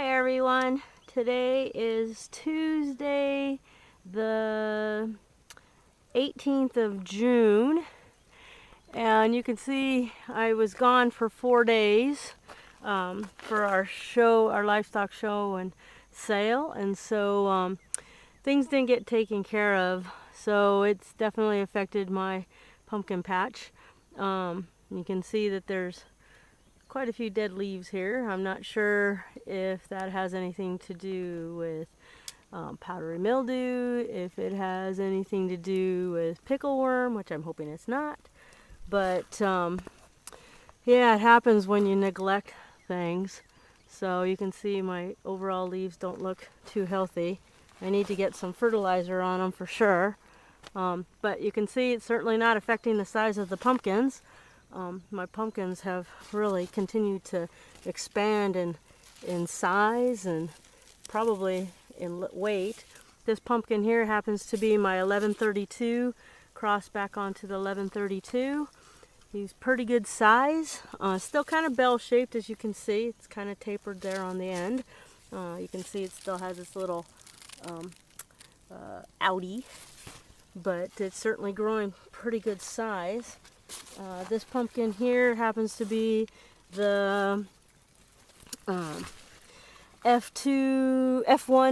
Hi everyone. Today is Tuesday the 18th of June, and you can see I was gone for 4 days for our show, our livestock show and sale, and so things didn't get taken care of, so it's definitely affected my pumpkin patch. You can see that there's quite a few dead leaves here. I'm not sure if that has anything to do with powdery mildew, if it has anything to do with pickleworm, which I'm hoping it's not. But yeah, it happens when you neglect things. So you can see my overall leaves don't look too healthy. I need to get some fertilizer on them for sure. But you can see it's certainly not affecting the size of the pumpkins. My pumpkins have really continued to expand in size and probably in weight. This pumpkin here happens to be my 1132 crossed back onto the 1132. He's pretty good size. Still kind of bell-shaped, as you can see. It's kind of tapered there on the end. You can see it still has this little outie, but it's certainly growing pretty good size. This pumpkin here happens to be the F1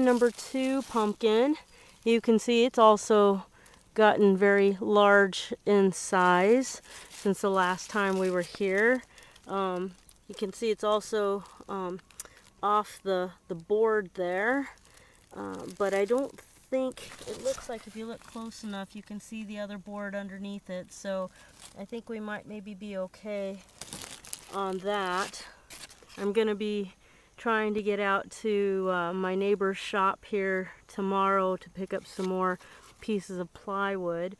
number 2 pumpkin. You can see it's also gotten very large in size since the last time we were here. You can see it's also off the board there, but I don't think it looks like, if you look close enough, you can see the other board underneath it, so I think we might maybe be okay on that. I'm gonna be trying to get out to my neighbor's shop here tomorrow to pick up some more pieces of plywood,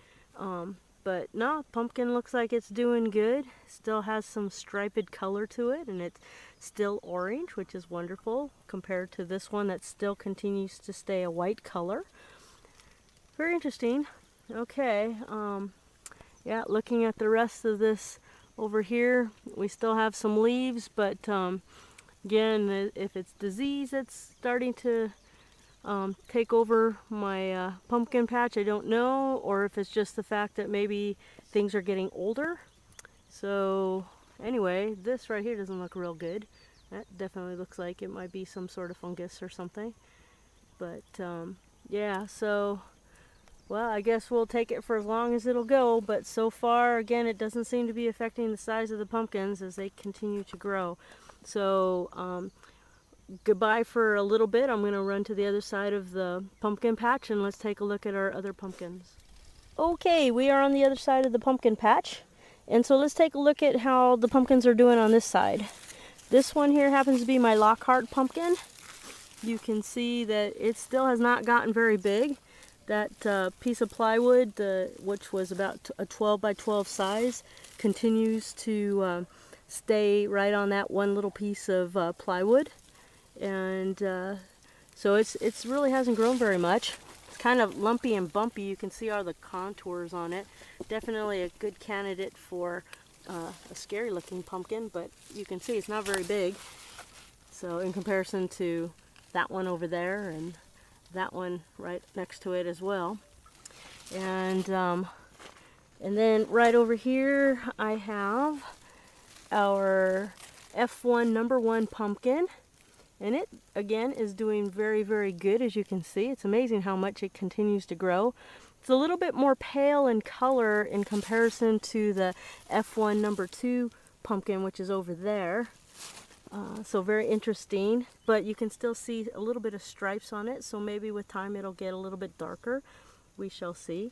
but no, pumpkin looks like it's doing good. Still has some striped color to it, and it's still orange, which is wonderful compared to this one that still continues to stay a white color. Very interesting. Okay, yeah, looking at the rest of this over here, we still have some leaves, but again, if it's disease that's starting to take over my pumpkin patch, I don't know, or if it's just the fact that maybe things are getting older. So anyway, this right here doesn't look real good. That definitely looks like it might be some sort of fungus or something. But yeah, so well, I guess we'll take it for as long as it'll go, but so far, again, it doesn't seem to be affecting the size of the pumpkins as they continue to grow. So goodbye for a little bit. I'm going to run to the other side of the pumpkin patch and let's take a look at our other pumpkins. Okay, we are on the other side of the pumpkin patch, and so let's take a look at how the pumpkins are doing on this side. This one here happens to be my Lockhart pumpkin. You can see that it still has not gotten very big. That piece of plywood, which was about a 12 by 12 size, continues to stay right on that one little piece of plywood. And so it's really hasn't grown very much. It's kind of lumpy and bumpy. You can see all the contours on it. Definitely a good candidate for a scary looking pumpkin, but you can see it's not very big. So in comparison to that one over there and that one right next to it as well. And then right over here I have our F1 number 1 pumpkin, and it again is doing very, very good. As you can see, it's amazing how much it continues to grow. It's a little bit more pale in color in comparison to the F1 number 2 pumpkin, which is over there. So very interesting, but you can still see a little bit of stripes on it, so maybe with time it'll get a little bit darker. We shall see.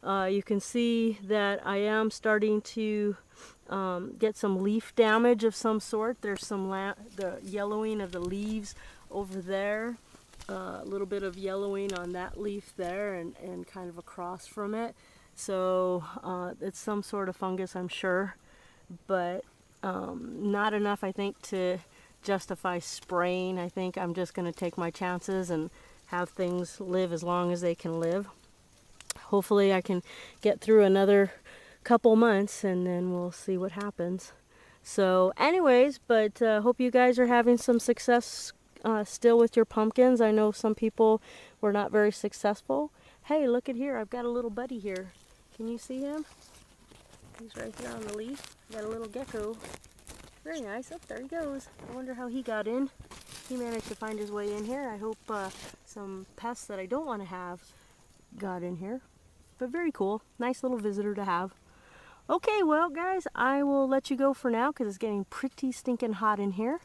You can see that I am starting to get some leaf damage of some sort. There's some the yellowing of the leaves over there, a little bit of yellowing on that leaf there, and kind of across from it. So it's some sort of fungus, I'm sure, but not enough, I think, to justify spraying. I think I'm just going to take my chances and have things live as long as they can live. Hopefully I can get through another couple months and then we'll see what happens. So anyways, but hope you guys are having some success still with your pumpkins. I know some people were not very successful. Hey, look at here. I've got a little buddy here. Can you see him? He's right there on the leaf. Got a little gecko. Very nice. Oh, there he goes. I wonder how he got in. He managed to find his way in here. I hope some pests that I don't want to have got in here. But very cool. Nice little visitor to have. Okay, well, guys, I will let you go for now because it's getting pretty stinking hot in here.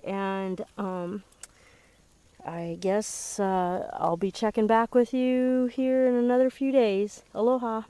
And I guess I'll be checking back with you here in another few days. Aloha.